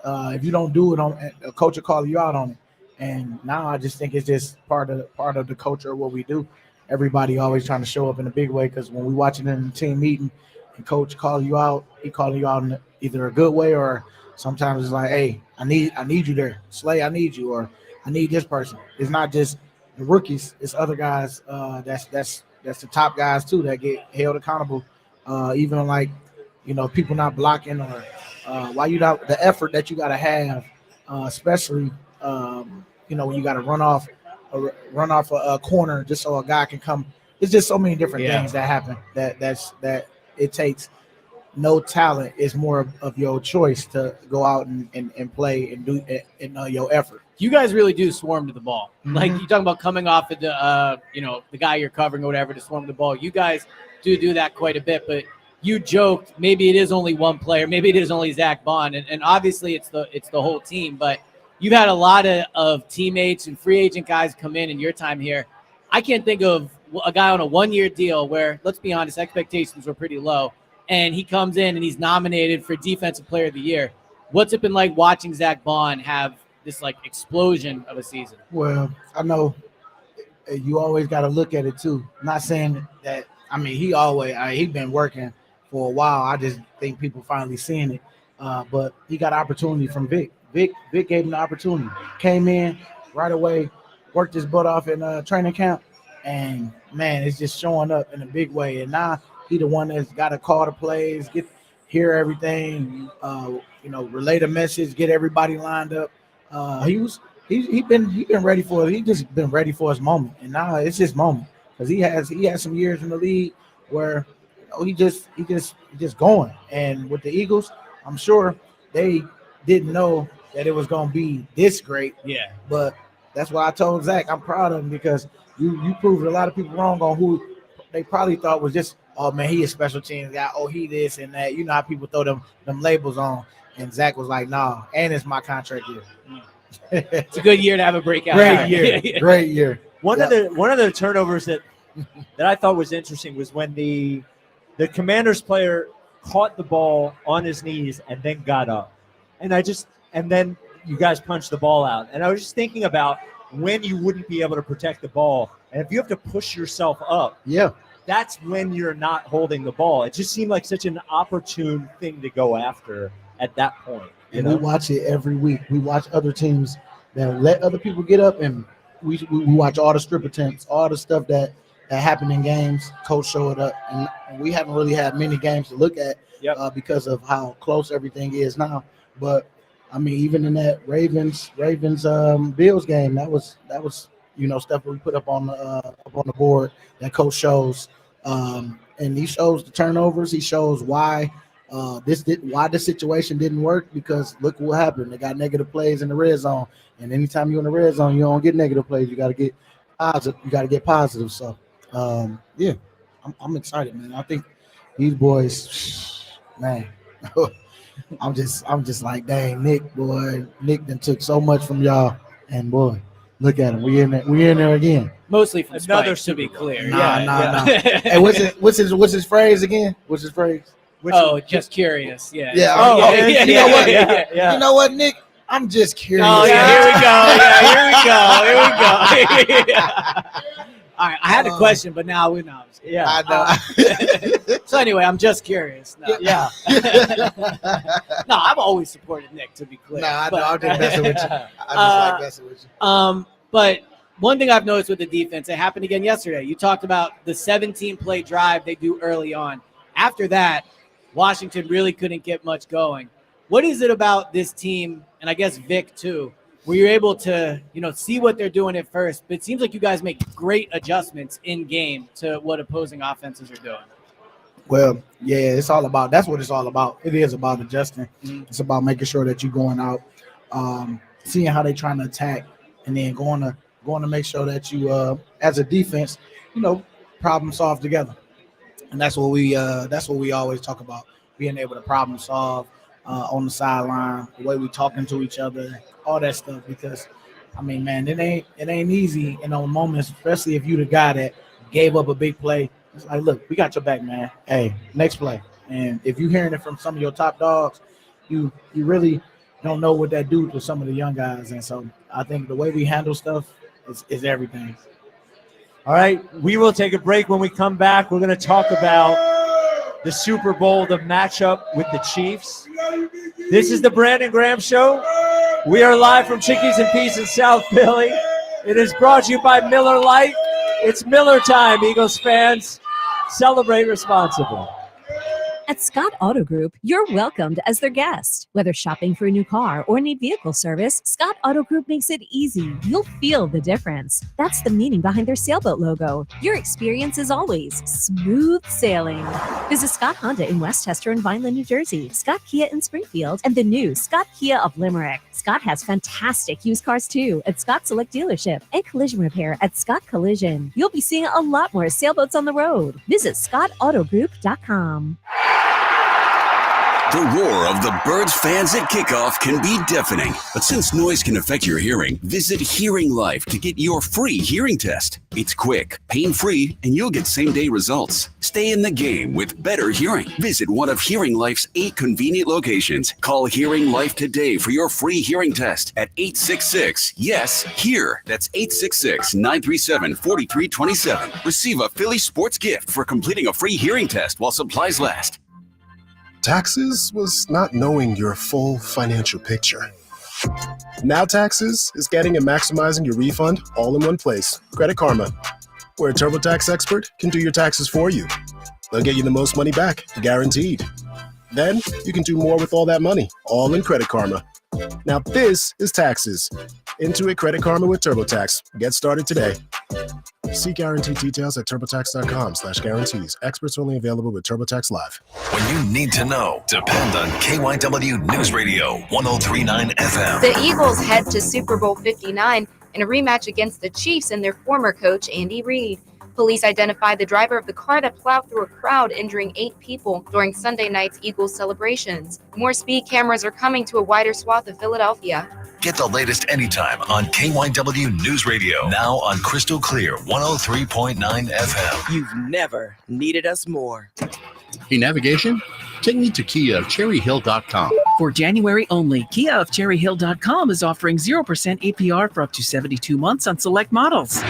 if you don't do it, a coach will call you out on it. And now I just think it's just part of the culture of what we do. Everybody always trying to show up in a big way, because when we watch it in the team meeting and coach call you out, he calling you out in either a good way, or sometimes it's like, "Hey, I need you there, Slay. I need you," or "I need this person." It's not just the rookies; it's other guys. That's the top guys too that get held accountable. Even like, people not blocking, or why you not the effort that you got to have, especially when you got to run off a corner just so a guy can come. It's just so many different things that happen that it takes no talent. It's more of your choice to go out and play and do your effort. You guys really do swarm to the ball. Like you talking about coming off of the guy you're covering or whatever to swarm the ball. You guys do that quite a bit, but you joked maybe it is only one player, maybe it is only Zach Bond, and obviously it's the whole team. But you've had a lot of teammates and free agent guys come in your time here. I can't think of a guy on a 1-year deal where, let's be honest, expectations were pretty low, and he comes in and he's nominated for Defensive Player of the Year. What's it been like watching Zach Bond have this explosion of a season? Well, I know you always got to look at it too. I'm not saying that. I mean, he been working for a while. I just think people finally seeing it. But he got an opportunity from Vic. Vic gave him the opportunity. Came in right away, worked his butt off in training camp, and man, it's just showing up in a big way. And now he the one that's got to call the plays, hear everything, relay the message, get everybody lined up. He's been ready for it. He just been ready for his moment, and now it's his moment, because he has some years in the league where he just going. And with the Eagles, I'm sure they didn't know that it was gonna be this great. Yeah. But that's why I told Zach I'm proud of him, because you proved a lot of people wrong on who they probably thought was just, oh man, he a special teams guy. Oh, he this and that. You know how people throw them labels on. And Zach was like, nah, and it's my contract year. It's a good year to have a breakout. Great year. One of the turnovers that I thought was interesting was when the Commanders player caught the ball on his knees and then got up. And then you guys punched the ball out. And I was just thinking about when you wouldn't be able to protect the ball. And if you have to push yourself up, that's when you're not holding the ball. It just seemed like such an opportune thing to go after at that point. And we watch it every week. We watch other teams that let other people get up, and we watch all the strip attempts, all the stuff that happened in games. Coach showed up, and we haven't really had many games to look at because of how close everything is now. But I mean, even in that Ravens Bills game, that was stuff that we put up on the board that coach shows, and he shows the turnovers. He shows why the situation didn't work, because look what happened. They got negative plays in the red zone, and anytime you're in the red zone, you don't get negative plays. You got to get positive. You got to get positive. So, I'm excited, man. I think these boys, man. I'm just like, dang, Nick done took so much from y'all, and boy, look at him. We in there again. Mostly from Spike, to be clear. Nah. Hey, what's his phrase again? What's his phrase? Just curious. Yeah. You know what? You know what, Nick? I'm just curious. Oh, yeah. Here we go. All right, I had a question, but now we know. Yeah, I know. So anyway, I'm just curious. No. Yeah. No, I've always supported Nick, to be clear. Nah, I know. I'm just messing with you. I just like messing with you. But one thing I've noticed with the defense, it happened again yesterday. You talked about the 17-play drive they do early on. After that, Washington really couldn't get much going. What is it about this team, and I guess Vic too, where you're able to, see what they're doing at first, but it seems like you guys make great adjustments in game to what opposing offenses are doing? Well, yeah, that's what it's all about. It is about adjusting. Mm-hmm. It's about making sure that you're going out, seeing how they're trying to attack, and then going to make sure that you, as a defense, problem solve together. And that's what we always talk about, being able to problem solve on the sideline, the way we talking to each other, all that stuff. Because, I mean, man, it ain't easy in those moments, especially if you the guy that gave up a big play. It's like, look, we got your back, man. Hey, next play. And if you're hearing it from some of your top dogs, you really don't know what that do to some of the young guys. And so I think the way we handle stuff is everything. All right, we will take a break. When we come back, we're going to talk about the Super Bowl, the matchup with the Chiefs. This is the Brandon Graham Show. We are live from Chickies and Pete's in South Philly. It is brought to you by Miller Lite. It's Miller time, Eagles fans. Celebrate responsibly. At Scott Auto Group, you're welcomed as their guest. Whether shopping for a new car or need vehicle service, Scott Auto Group makes it easy. You'll feel the difference. That's the meaning behind their sailboat logo. Your experience is always smooth sailing. Visit Scott Honda in West Chester and Vineland, New Jersey, Scott Kia in Springfield, and the new Scott Kia of Limerick. Scott has fantastic used cars too at Scott Select Dealership and collision repair at Scott Collision. You'll be seeing a lot more sailboats on the road. Visit scottautogroup.com. The roar of the Birds fans at kickoff can be deafening, but since noise can affect your hearing, visit Hearing Life to get your free hearing test. It's quick, pain-free, and you'll get same-day results. Stay in the game with better hearing. Visit one of Hearing Life's 8 convenient locations. Call Hearing Life today for your free hearing test at 866-YES-HEAR. That's 866-937-4327. Receive a Philly sports gift for completing a free hearing test while supplies last. Taxes was not knowing your full financial picture. Now Taxes is getting and maximizing your refund all in one place. Credit Karma, where a TurboTax expert can do your taxes for you. They'll get you the most money back, guaranteed. Then you can do more with all that money, all in Credit Karma. Now this is Taxes. Intuit Credit Karma with TurboTax. Get started today. See guarantee details at TurboTax.com/guarantees. Experts only available with TurboTax Live. When you need to know, depend on KYW News Radio 103.9 FM. The Eagles head to Super Bowl 59 in a rematch against the Chiefs and their former coach, Andy Reid. Police identified the driver of the car that plowed through a crowd, injuring 8 people during Sunday night's Eagles celebrations. More speed cameras are coming to a wider swath of Philadelphia. Get the latest anytime on KYW News Radio. Now on Crystal Clear 103.9 FM. You've never needed us more. Hey, navigation? Take me to Kia of CherryHill.com. For January only, Kia of CherryHill.com is offering 0% APR for up to 72 months on select models.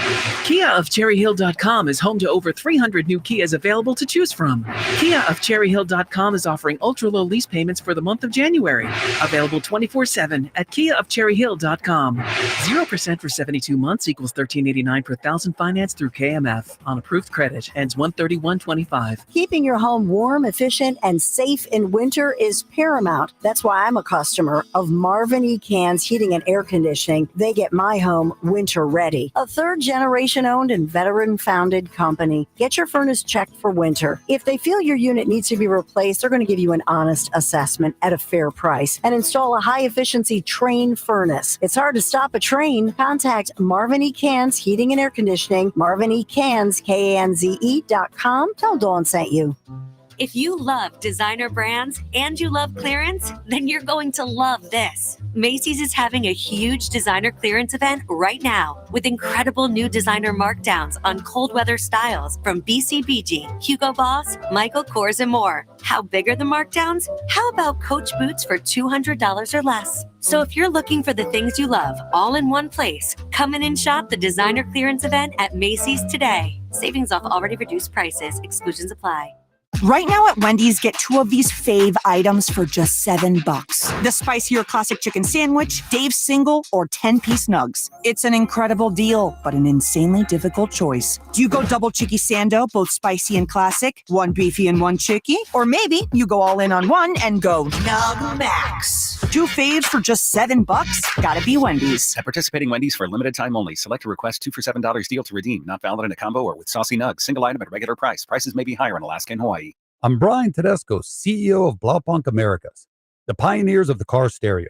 Kia of CherryHill.com is home to over 300 new Kias available to choose from. Kia of CherryHill.com is offering ultra-low lease payments for the month of January. Available 24/7 at Kia of CherryHill.com. 0% for 72 months equals $13.89 per thousand financed through KMF. On approved credit. Ends 1/31/25. Keeping your home warm, efficient, and safe in winter is paramount. That's why I'm a customer of Marvin E. Cans Heating and Air Conditioning. They get my home winter ready. A third-generation owned and veteran-founded company. Get your furnace checked for winter. If they feel your unit needs to be replaced, they're going to give you an honest assessment at a fair price and install a high-efficiency Train furnace. It's hard to stop a train. Contact Marvin E. Cans Heating and Air Conditioning. Marvin E. Cans, KANZE.com. Tell Dawn sent you. If you love designer brands and you love clearance, then you're going to love this. Macy's is having a huge designer clearance event right now with incredible new designer markdowns on cold weather styles from BCBG, Hugo Boss, Michael Kors, and more. How big are the markdowns? How about Coach boots for $200 or less? So if you're looking for the things you love all in one place, come in and shop the designer clearance event at Macy's today. Savings off already reduced prices. Exclusions apply. Right now at Wendy's, get 2 of these fave items for just $7. The spicy or classic chicken sandwich, Dave's single, or 10-piece nugs. It's an incredible deal, but an insanely difficult choice. Do you go double Chickie Sando, both spicy and classic, 1 beefy and 1 Chickie? Or maybe you go all in on one and go Nug Max. 2 faves for just $7? Gotta be Wendy's. At participating Wendy's for a limited time only. Select a request 2 for $7 deal to redeem. Not valid in a combo or with saucy nugs. Single item at regular price. Prices may be higher in Alaska and Hawaii. I'm Brian Tedesco, CEO of Blaupunk Americas, the pioneers of the car stereo.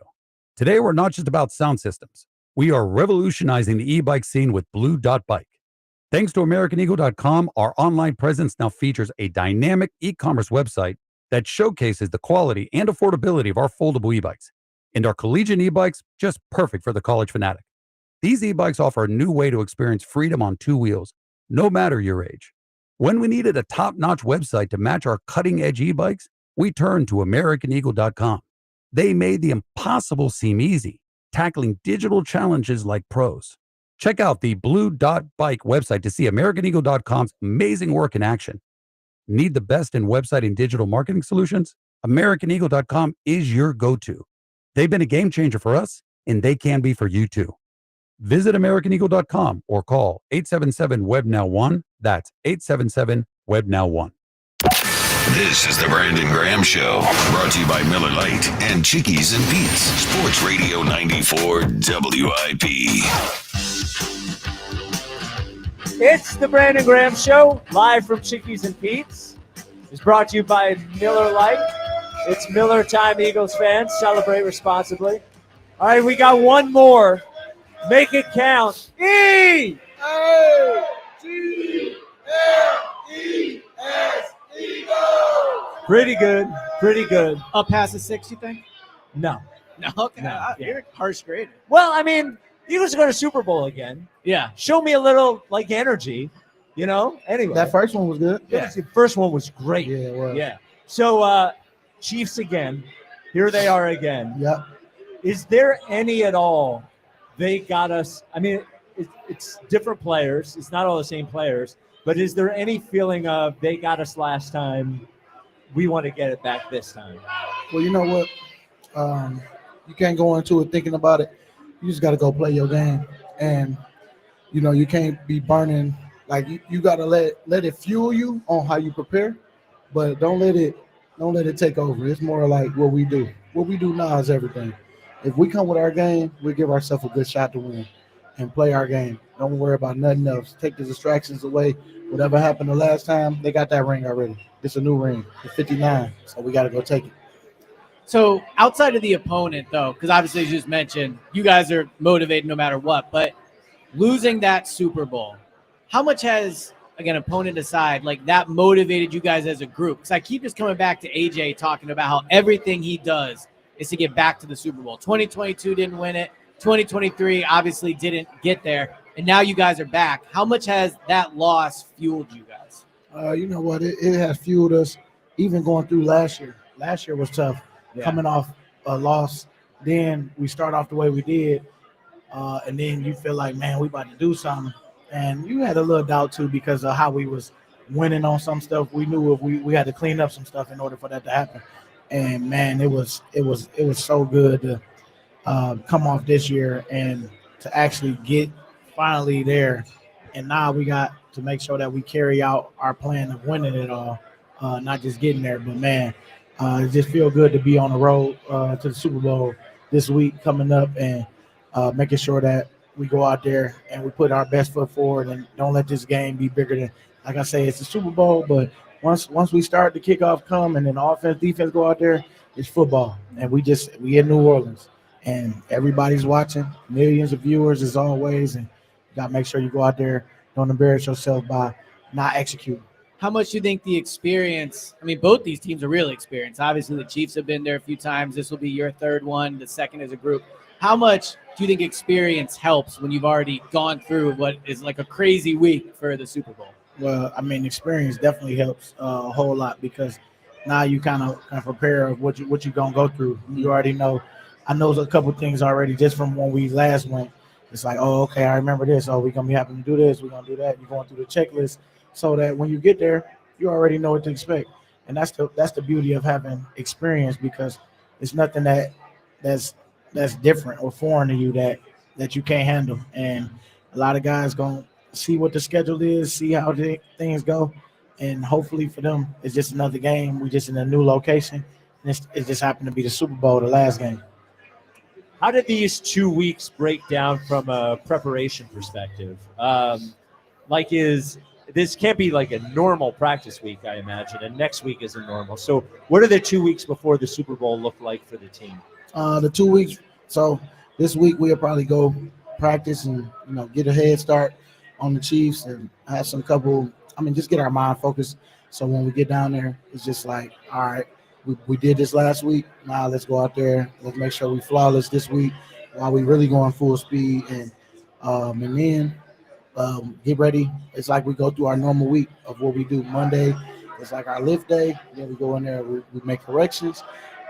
Today, we're not just about sound systems. We are revolutionizing the e-bike scene with Blue Dot Bike. Thanks to AmericanEagle.com, our online presence now features a dynamic e-commerce website that showcases the quality and affordability of our foldable e-bikes. And our collegiate e-bikes, just perfect for the college fanatic. These e-bikes offer a new way to experience freedom on 2 wheels, no matter your age. When we needed a top-notch website to match our cutting-edge e-bikes, we turned to AmericanEagle.com. They made the impossible seem easy, tackling digital challenges like pros. Check out the Blue Dot Bike website to see AmericanEagle.com's amazing work in action. Need the best in website and digital marketing solutions? AmericanEagle.com is your go-to. They've been a game changer for us, and they can be for you too. Visit AmericanEagle.com or call 877-WEB-NOW-1. That's 877-WEB-NOW-1. This is the Brandon Graham Show, brought to you by Miller Lite and Chickies and Pete's, Sports Radio 94 WIP. It's the Brandon Graham Show, live from Chickies and Pete's. It's brought to you by Miller Lite. It's Miller time, Eagles fans. Celebrate responsibly. All right, we got one more. Make it count. E-A-G-L-E-S, Eagles. Pretty good. Pretty good. Up past the 6, you think? No. No, okay. No, You're harsh graded. Well, I mean, Eagles are going to Super Bowl again. Yeah. Show me a little, energy, Anyway. That first one was good. Yeah. The first one was great. Yeah, it was. Yeah. So, Chiefs again. Here they are again. Yep. Is there any at all they got us? I mean, it's different players. It's not all the same players. But is there any feeling of they got us last time, we want to get it back this time? Well, you know what? You can't go into it thinking about it. You just got to go play your game. And, you can't be burning. Like, you got to let it fuel you on how you prepare. But don't let it take over. It's more like what we do. What we do now is everything. If we come with our game, we give ourselves a good shot to win and play our game. Don't worry about nothing else. Take the distractions away. Whatever happened the last time, they got that ring already. It's a new ring. It's 59, so we got to go take it. So outside of the opponent, though, because obviously you just mentioned you guys are motivated no matter what, but losing that Super Bowl, how much has, again, opponent aside, that motivated you guys as a group? Because I keep just coming back to AJ talking about how everything he does is to get back to the Super Bowl. 2022 didn't win it. 2023 obviously didn't get there. And now you guys are back. How much has that loss fueled you guys? You know what? It has fueled us even going through last year. Last year was tough. Yeah. Coming off a loss. Then we start off the way we did. And then you feel like, man, we about to do something. And you had a little doubt, too, because of how we was winning on some stuff. We knew if we had to clean up some stuff in order for that to happen. And, man, it was so good to come off this year and to actually get finally there. And now we got to make sure that we carry out our plan of winning it all, not just getting there. But, man, it just feels good to be on the road to the Super Bowl this week coming up and making sure that we go out there and we put our best foot forward and don't let this game be bigger than, like I say, it's the Super Bowl, but once we start the kickoff come and then the offense, defense go out there, it's football. And we in New Orleans and everybody's watching, millions of viewers as always, and you got to make sure you go out there, don't embarrass yourself by not executing. how much do you think the experience, I mean, both these teams are really experienced. Obviously, the Chiefs have been there a few times. This will be your third one, the second as a group. How much do you think experience helps when you've already gone through what is like a crazy week for the Super Bowl? Well, I mean, experience definitely helps a whole lot because now you kind of prepare of what you're gonna go through. You already know. I know a couple things already just from when we last went. It's like, oh, okay, I remember this. Oh, we're gonna be having to do this. We're gonna do that. You're going through the checklist so that when you get there, you already know what to expect. And that's the beauty of having experience because it's nothing that's different or foreign to you that you can't handle. And a lot of guys gonna see what the schedule is, see how things go, and hopefully for them, it's just another game. We just in a new location. And it just happened to be the Super Bowl, the last game. How did these 2 weeks break down from a preparation perspective? This can't be like a normal practice week, I imagine, and next week isn't normal. So what are the 2 weeks before the Super Bowl look like for the team? The 2 weeks. So this week we'll probably go practice and get a head start on the Chiefs and have just get our mind focused. So when we get down there, it's just like, all right, we did this last week. Now let's go out there. Let's make sure we flawless this week while we really going full speed and then get ready. It's like we go through our normal week of what we do. Monday, it's like our lift day. Then we go in there, we make corrections.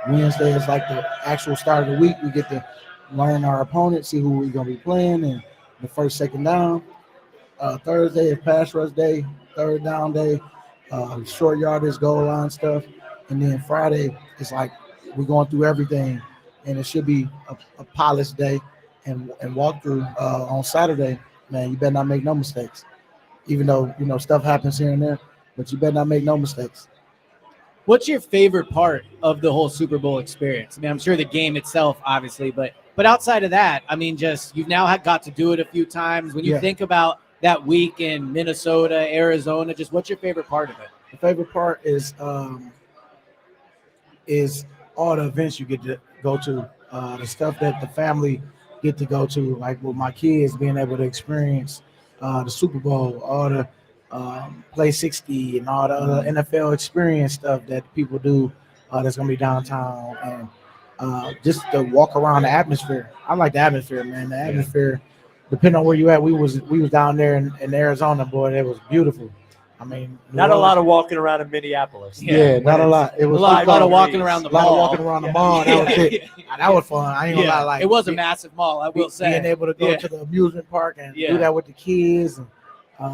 Wednesday is like the actual start of the week. We get to learn our opponent, see who we're going to be playing, and the first, second down. Thursday is pass rush day, third down day, short yardage, goal line stuff. And then Friday, it's like we're going through everything, and it should be a polished day and walkthrough on Saturday. Man, you better not make no mistakes. Even though, stuff happens here and there, but you better not make no mistakes. What's your favorite part of the whole Super Bowl experience? I mean, I'm sure the game itself, obviously, but outside of that, I mean, just you've now got to do it a few times. When you think about that week in Minnesota, Arizona, just what's your favorite part of it? The favorite part is all the events you get to go to, the stuff that the family get to go to, like with my kids being able to experience the Super Bowl, all the Play 60 and all the other NFL experience stuff that people do that's going to be downtown, and just to walk around the atmosphere. I like the atmosphere, man. The atmosphere, depending on where you at, we was down there in Arizona, boy, it was beautiful. I mean, not a lot of walking around in Minneapolis. Yeah, not a lot. It was a lot of walking around the mall. A lot of walking around the mall. That was it. That was fun. I ain't gonna lie. Like, it was a massive mall, I will say. Being able to go to the amusement park and do that with the kids, and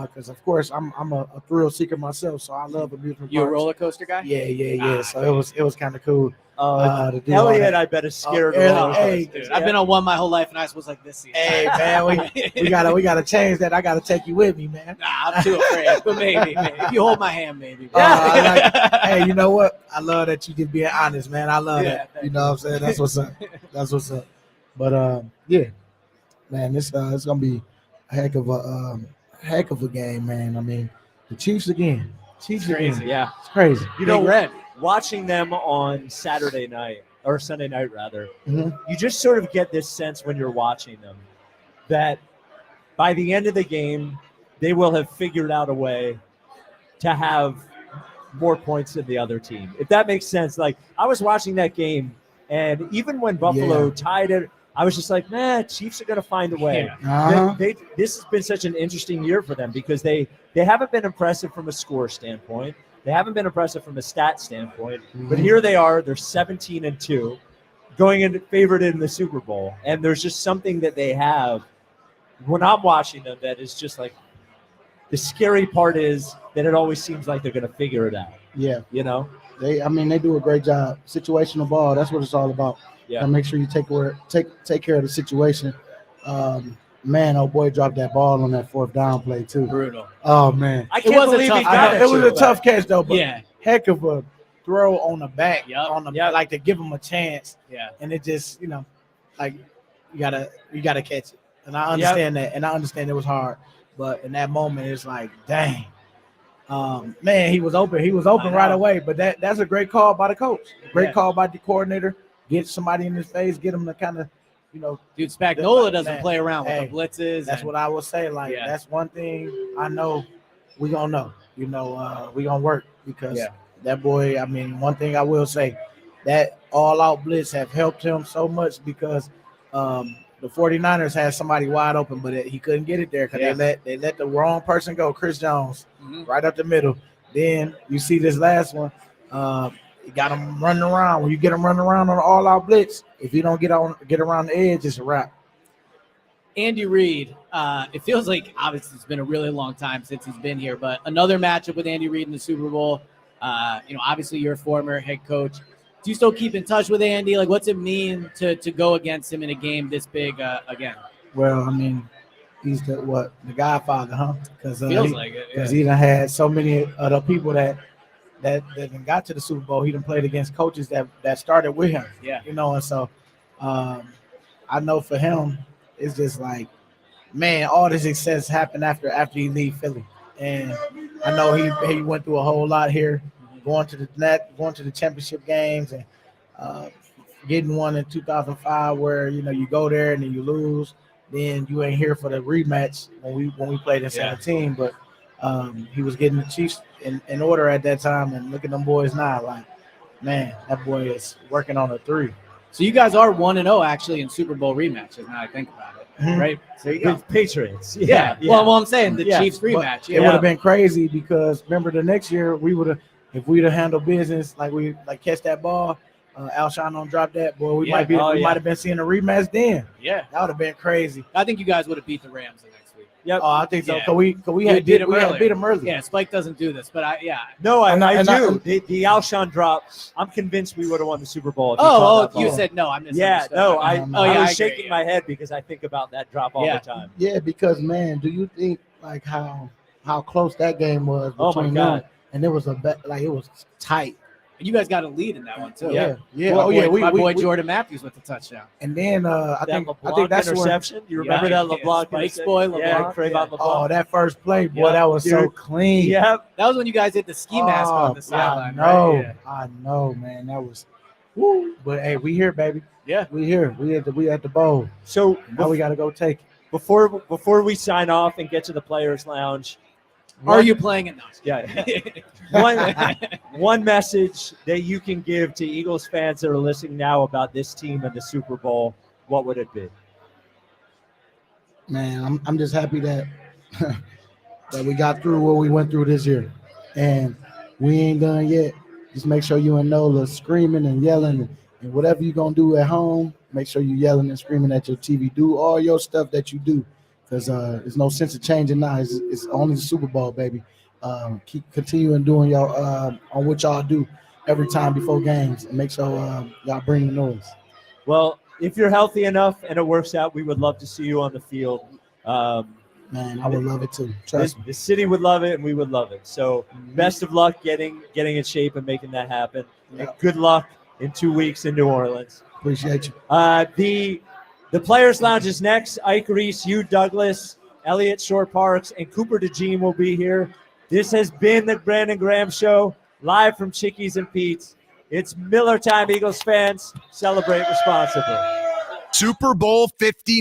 because of course I'm a thrill seeker myself, so I love amusement parks. You a roller coaster guy? Yeah. So it was kind of cool. To do Eliot, I bet is scared of roller coasters. Dude, I've been on one my whole life, and I was like this. Hey man, we gotta change that. I gotta take you with me, man. Nah, I'm too afraid, but maybe if you hold my hand, maybe. Hey, you know what? I love that you just being honest, man. I love that. You know what I'm saying? That's what's up. That's what's up. But yeah, man, it's gonna be a heck of a game, man. I mean, the Chiefs again. Chiefs crazy, again. yeah. It's crazy. You know, watching them on Saturday night or Sunday night rather, you just sort of get this sense when you're watching them that by the end of the game, they will have figured out a way to have more points than the other team. If that makes sense. Like, I was watching that game, and even when Buffalo tied it, I was just like, Chiefs are going to find a way. This has been such an interesting year for them because they haven't been impressive from a score standpoint. They haven't been impressive from a stat standpoint. But here they are. They're 17-2, going in favored in the Super Bowl. And there's just something that they have when I'm watching them that is just like, the scary part is that it always seems like they're going to figure it out. Yeah. You know? They do a great job. Situational ball, that's what it's all about. Yeah. And make sure you take care of the situation. Man, oh boy, dropped that ball on that fourth down play too. Brutal. Oh man, I can't believe he got it. It was a tough catch though, but yeah, heck of a throw on the back, like to give him a chance. Yeah, and it just like you gotta catch it, and I understand that, and I understand it was hard, but in that moment it's like, dang, man, he was open right away. But that's a great call by the coach, great call by the coordinator. Get somebody in his face, get him to kind of. Dude, Spagnuolo doesn't play around with the blitzes. That's what I would say. Like, that's one thing I know we gonna know. we gonna work because that boy. I mean, one thing I will say, that all-out blitz have helped him so much because the 49ers had somebody wide open, but he couldn't get it there because they let the wrong person go, Chris Jones, right up the middle. Then you see this last one, you got him running around. When you get him running around on an all-out blitz, if you don't get around the edge, it's a wrap. Andy Reid, it feels like obviously it's been a really long time since he's been here, but another matchup with Andy Reid in the Super Bowl. Obviously you're a former head coach. Do you still keep in touch with Andy? Like, what's it mean to go against him in a game this big again? Well, I mean, he's the Godfather, huh? Because he done had so many other people that got to the Super Bowl. He done played against coaches that started with him. Yeah. And so I know for him, it's just like, man, all the success happened after he leave Philly. And I know he went through a whole lot here, going to the championship games and getting one in 2005 where you go there and then you lose. Then you ain't here for the rematch when we played in 17. But he was getting the Chiefs in order at that time, and look at them boys now. Like, man, that boy is working on a 3. So you guys are 1-0 actually in Super Bowl rematches. Now I think about it, right? So you go. Patriots. Yeah. Well, I'm saying the Chiefs rematch. It would have been crazy because remember the next year if we'd have handled business like catch that ball, Alshon don't drop that, boy. We might have been seeing a rematch then. Yeah, that would have been crazy. I think you guys would have beat the Rams the next week. Yep. Oh, I think so. Cause we had beat them early. Yeah, Spike doesn't do this, but I do. The Alshon drop, I'm convinced we would have won the Super Bowl. You said no. I'm I was shaking my head because I think about that drop all the time. Yeah, because man, do you think like how close that game was between them? And it was it was tight. And you guys got a lead in that one too. Yeah. My boy Jordan Matthews with the touchdown. And then I think that's interception. You remember that LeBlanc Spike's boy, LeBlanc? LeBlanc. Oh, that first play, boy, that was so clean. Yep. That was when you guys did the ski mask on the sideline. I know, man. That was. Woo. But hey, we here, baby. Yeah, we here. We at the bowl. So now we got to go take it. Before we sign off and get to the Players Lounge. Are you playing it now? Yeah. One message that you can give to Eagles fans that are listening now about this team and the Super Bowl, what would it be? Man, I'm just happy that that we got through what we went through this year, and we ain't done yet. Just make sure you and Nola screaming and yelling, and whatever you're gonna do at home, make sure you yelling and screaming at your TV. Do all your stuff that you do. Because there's no sense of changing now. It's only the Super Bowl, baby. Keep continuing doing y'all on what y'all do every time before games, and make sure y'all bring the noise. Well, if you're healthy enough and it works out, we would love to see you on the field. Man, I would love it too. Trust me. The city would love it, and we would love it. So, best of luck getting in shape and making that happen. And good luck in 2 weeks in New Orleans. Appreciate you. The Players Lounge is next. Ike Reese, Hugh Douglas, Eliot Shorr-Parks, and Cooper DeJean will be here. This has been the Brandon Graham Show, live from Chickies and Pete's. It's Miller time, Eagles fans. Celebrate responsibly. Super Bowl 50.